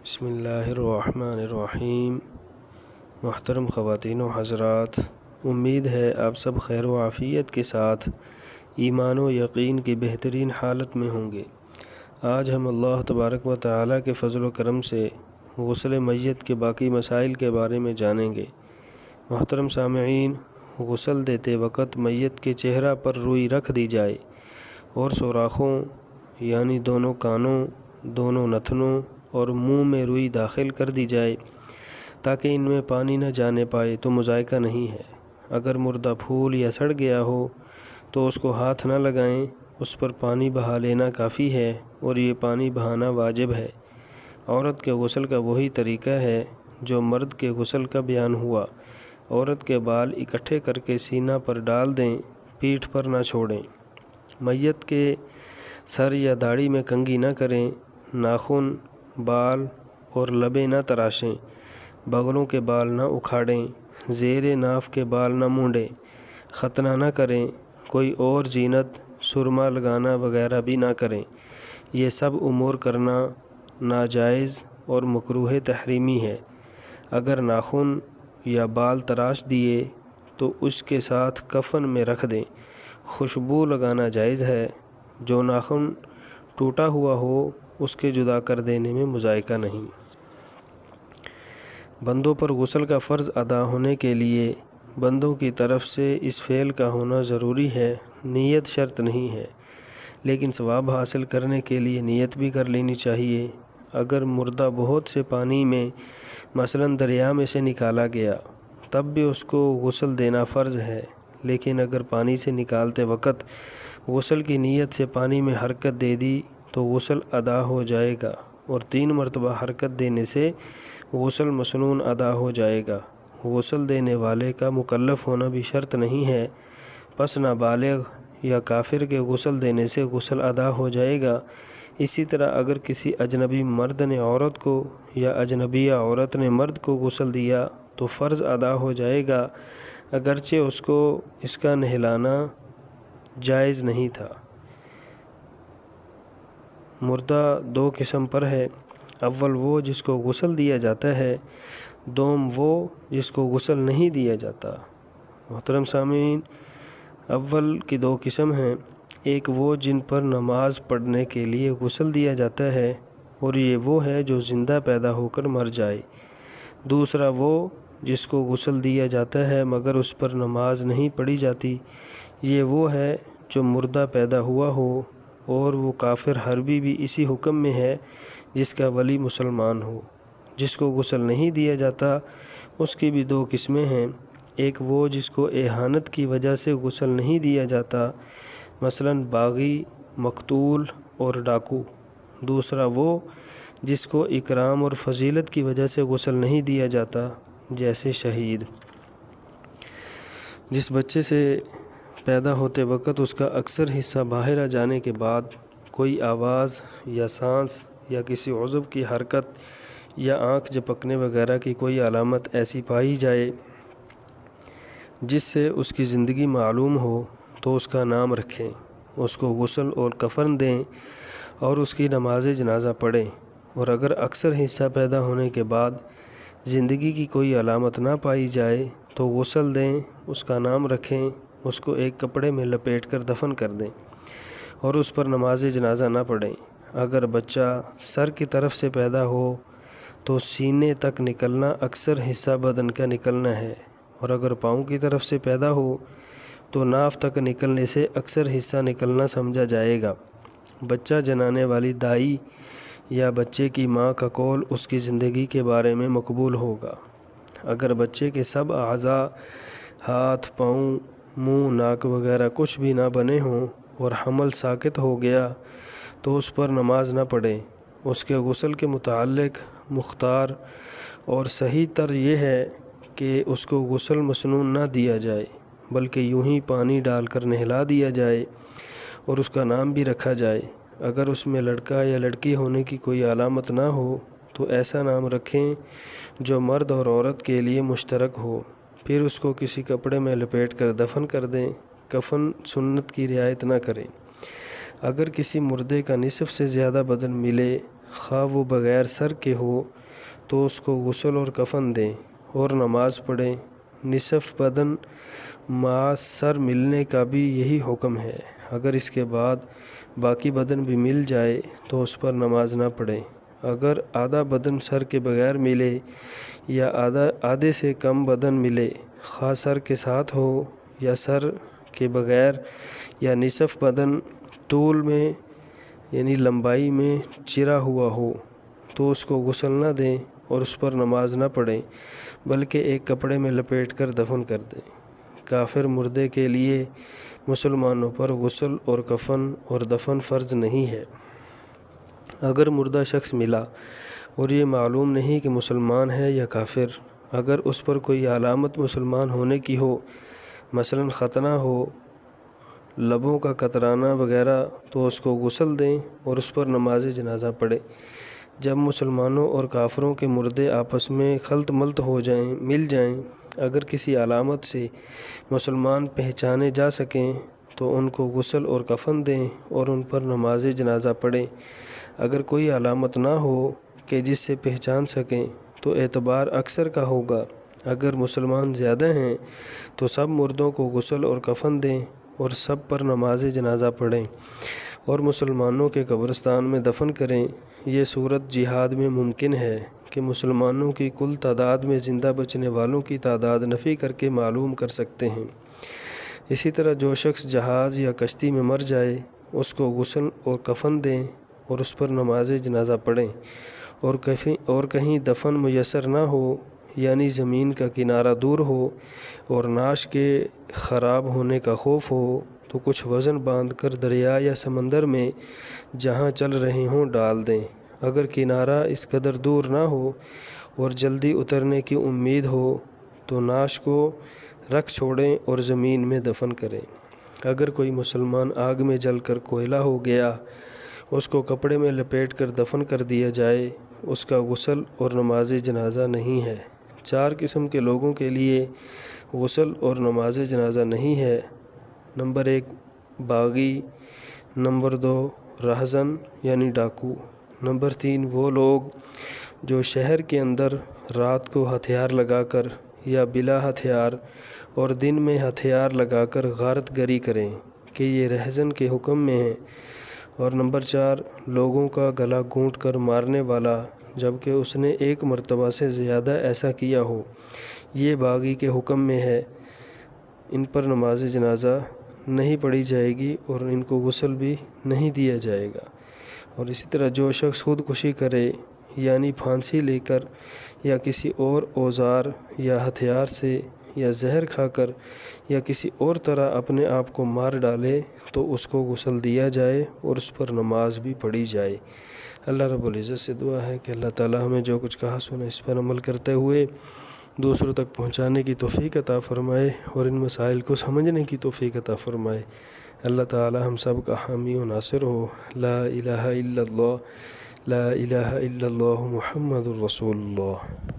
بسم اللہ الرحمن الرحیم۔ محترم خواتین و حضرات، امید ہے آپ سب خیر و عافیت کے ساتھ ایمان و یقین کی بہترین حالت میں ہوں گے۔ آج ہم اللہ تبارک و تعالیٰ کے فضل و کرم سے غسل میت کے باقی مسائل کے بارے میں جانیں گے۔ محترم سامعین، غسل دیتے وقت میت کے چہرہ پر روئی رکھ دی جائے اور سوراخوں یعنی دونوں کانوں، دونوں نتنوں اور منہ میں روئی داخل کر دی جائے تاکہ ان میں پانی نہ جانے پائے تو مذائقہ نہیں ہے۔ اگر مردہ پھول یا سڑ گیا ہو تو اس کو ہاتھ نہ لگائیں، اس پر پانی بہا لینا کافی ہے اور یہ پانی بہانا واجب ہے۔ عورت کے غسل کا وہی طریقہ ہے جو مرد کے غسل کا بیان ہوا۔ عورت کے بال اکٹھے کر کے سینہ پر ڈال دیں، پیٹھ پر نہ چھوڑیں۔ میت کے سر یا داڑھی میں کنگھی نہ کریں، ناخن، بال اور لبیں نہ تراشیں، بغلوں کے بال نہ اکھاڑیں، زیر ناف کے بال نہ مونڈیں، ختنہ نہ کریں، کوئی اور زینت، سرما لگانا وغیرہ بھی نہ کریں۔ یہ سب امور کرنا ناجائز اور مکروہ تحریمی ہے۔ اگر ناخن یا بال تراش دیے تو اس کے ساتھ کفن میں رکھ دیں۔ خوشبو لگانا جائز ہے۔ جو ناخن ٹوٹا ہوا ہو اس کے جدا کر دینے میں مذائقہ نہیں۔ بندوں پر غسل کا فرض ادا ہونے کے لیے بندوں کی طرف سے اس فعل کا ہونا ضروری ہے۔ نیت شرط نہیں ہے، لیکن ثواب حاصل کرنے کے لیے نیت بھی کر لینی چاہیے۔ اگر مردہ بہت سے پانی میں مثلاً دریا میں سے نکالا گیا تب بھی اس کو غسل دینا فرض ہے، لیکن اگر پانی سے نکالتے وقت غسل کی نیت سے پانی میں حرکت دے دی تو غسل ادا ہو جائے گا، اور 3 مرتبہ حرکت دینے سے غسل مسنون ادا ہو جائے گا۔ غسل دینے والے کا مکلف ہونا بھی شرط نہیں ہے، پس نابالغ یا کافر کے غسل دینے سے غسل ادا ہو جائے گا۔ اسی طرح اگر کسی اجنبی مرد نے عورت کو یا اجنبیہ عورت نے مرد کو غسل دیا تو فرض ادا ہو جائے گا، اگرچہ اس کو اس کا نہلانا جائز نہیں تھا۔ مردہ 2 قسم پر ہے، اول وہ جس کو غسل دیا جاتا ہے، دوم وہ جس کو غسل نہیں دیا جاتا۔ محترم سامعین، اول کی 2 قسم ہیں۔ ایک وہ جن پر نماز پڑھنے کے لیے غسل دیا جاتا ہے، اور یہ وہ ہے جو زندہ پیدا ہو کر مر جائے۔ دوسرا وہ جس کو غسل دیا جاتا ہے مگر اس پر نماز نہیں پڑھی جاتی، یہ وہ ہے جو مردہ پیدا ہوا ہو اور وہ کافر حربی بھی اسی حکم میں ہے جس کا ولی مسلمان ہو۔ جس کو غسل نہیں دیا جاتا اس کی بھی 2 قسمیں ہیں۔ ایک وہ جس کو اہانت کی وجہ سے غسل نہیں دیا جاتا، مثلاً باغی، مقتول اور ڈاکو۔ دوسرا وہ جس کو اکرام اور فضیلت کی وجہ سے غسل نہیں دیا جاتا، جیسے شہید۔ جس بچے سے پیدا ہوتے وقت اس کا اکثر حصہ باہر آ جانے کے بعد کوئی آواز یا سانس یا کسی عضو کی حرکت یا آنکھ جھپکنے وغیرہ کی کوئی علامت ایسی پائی جائے جس سے اس کی زندگی معلوم ہو تو اس کا نام رکھیں، اس کو غسل اور کفن دیں اور اس کی نماز جنازہ پڑھیں۔ اور اگر اکثر حصہ پیدا ہونے کے بعد زندگی کی کوئی علامت نہ پائی جائے تو غسل دیں، اس کا نام رکھیں، اس کو ایک کپڑے میں لپیٹ کر دفن کر دیں اور اس پر نماز جنازہ نہ پڑھیں۔ اگر بچہ سر کی طرف سے پیدا ہو تو سینے تک نکلنا اکثر حصہ بدن کا نکلنا ہے، اور اگر پاؤں کی طرف سے پیدا ہو تو ناف تک نکلنے سے اکثر حصہ نکلنا سمجھا جائے گا۔ بچہ جنانے والی دائی یا بچے کی ماں کا قول اس کی زندگی کے بارے میں مقبول ہوگا۔ اگر بچے کے سب اعضاء، ہاتھ، پاؤں، منہ، ناک وغیرہ کچھ بھی نہ بنے ہوں اور حمل ساقط ہو گیا تو اس پر نماز نہ پڑھیں۔ اس کے غسل کے متعلق مختار اور صحیح تر یہ ہے کہ اس کو غسل مسنون نہ دیا جائے بلکہ یوں ہی پانی ڈال کر نہلا دیا جائے اور اس کا نام بھی رکھا جائے۔ اگر اس میں لڑکا یا لڑکی ہونے کی کوئی علامت نہ ہو تو ایسا نام رکھیں جو مرد اور عورت کے لیے مشترک ہو، پھر اس کو کسی کپڑے میں لپیٹ کر دفن کر دیں۔ کفن سنت کی رعایت نہ کریں۔ اگر کسی مردے کا نصف سے زیادہ بدن ملے، خواہ وہ بغیر سر کے ہو تو اس کو غسل اور کفن دیں اور نماز پڑھیں۔ نصف بدن مع سر ملنے کا بھی یہی حکم ہے۔ اگر اس کے بعد باقی بدن بھی مل جائے تو اس پر نماز نہ پڑھیں۔ اگر آدھا بدن سر کے بغیر ملے یا آدھے سے کم بدن ملے، خواہ سر کے ساتھ ہو یا سر کے بغیر، یا نصف بدن طول میں یعنی لمبائی میں چرا ہوا ہو، تو اس کو غسل نہ دیں اور اس پر نماز نہ پڑھیں، بلکہ ایک کپڑے میں لپیٹ کر دفن کر دیں۔ کافر مردے کے لیے مسلمانوں پر غسل اور کفن اور دفن فرض نہیں ہے۔ اگر مردہ شخص ملا اور یہ معلوم نہیں کہ مسلمان ہے یا کافر، اگر اس پر کوئی علامت مسلمان ہونے کی ہو، مثلا ختنہ ہو، لبوں کا کترانا وغیرہ، تو اس کو غسل دیں اور اس پر نماز جنازہ پڑھیں۔ جب مسلمانوں اور کافروں کے مردے آپس میں خلط ملط ہو جائیں، مل جائیں، اگر کسی علامت سے مسلمان پہچانے جا سکیں تو ان کو غسل اور کفن دیں اور ان پر نماز جنازہ پڑھیں۔ اگر کوئی علامت نہ ہو کہ جس سے پہچان سکیں تو اعتبار اکثر کا ہوگا۔ اگر مسلمان زیادہ ہیں تو سب مردوں کو غسل اور کفن دیں اور سب پر نماز جنازہ پڑھیں اور مسلمانوں کے قبرستان میں دفن کریں۔ یہ صورت جہاد میں ممکن ہے کہ مسلمانوں کی کل تعداد میں زندہ بچنے والوں کی تعداد نفی کر کے معلوم کر سکتے ہیں۔ اسی طرح جو شخص جہاز یا کشتی میں مر جائے اس کو غسل اور کفن دیں اور اس پر نماز جنازہ پڑھیں، اور کہیں دفن میسر نہ ہو یعنی زمین کا کنارہ دور ہو اور نعش کے خراب ہونے کا خوف ہو تو کچھ وزن باندھ کر دریا یا سمندر میں جہاں چل رہے ہوں ڈال دیں۔ اگر کنارہ اس قدر دور نہ ہو اور جلدی اترنے کی امید ہو تو نعش کو رکھ چھوڑیں اور زمین میں دفن کریں۔ اگر کوئی مسلمان آگ میں جل کر کوئلہ ہو گیا، اس کو کپڑے میں لپیٹ کر دفن کر دیا جائے، اس کا غسل اور نماز جنازہ نہیں ہے۔ 4 قسم کے لوگوں کے لیے غسل اور نماز جنازہ نہیں ہے۔ نمبر 1 باغی، نمبر 2 رہزن یعنی ڈاکو، نمبر 3 وہ لوگ جو شہر کے اندر رات کو ہتھیار لگا کر یا بلا ہتھیار اور دن میں ہتھیار لگا کر غارت گری کریں کہ یہ رہزن کے حکم میں ہیں، اور نمبر 4 لوگوں کا گلا گھونٹ کر مارنے والا جبکہ اس نے ایک مرتبہ سے زیادہ ایسا کیا ہو، یہ باغی کے حکم میں ہے۔ ان پر نماز جنازہ نہیں پڑھی جائے گی اور ان کو غسل بھی نہیں دیا جائے گا۔ اور اسی طرح جو شخص خودکشی کرے یعنی پھانسی لے کر یا کسی اور اوزار یا ہتھیار سے یا زہر کھا کر یا کسی اور طرح اپنے آپ کو مار ڈالے تو اس کو غسل دیا جائے اور اس پر نماز بھی پڑھی جائے۔ اللہ رب العزت سے دعا ہے کہ اللہ تعالی ہمیں جو کچھ کہا سنا اس پر عمل کرتے ہوئے دوسروں تک پہنچانے کی توفیق عطا فرمائے اور ان مسائل کو سمجھنے کی توفیق عطا فرمائے۔ اللہ تعالی ہم سب کا حامی و ناصر ہو۔ لا الہ الا اللہ، لا الہ الا اللہ محمد الرسول اللہ۔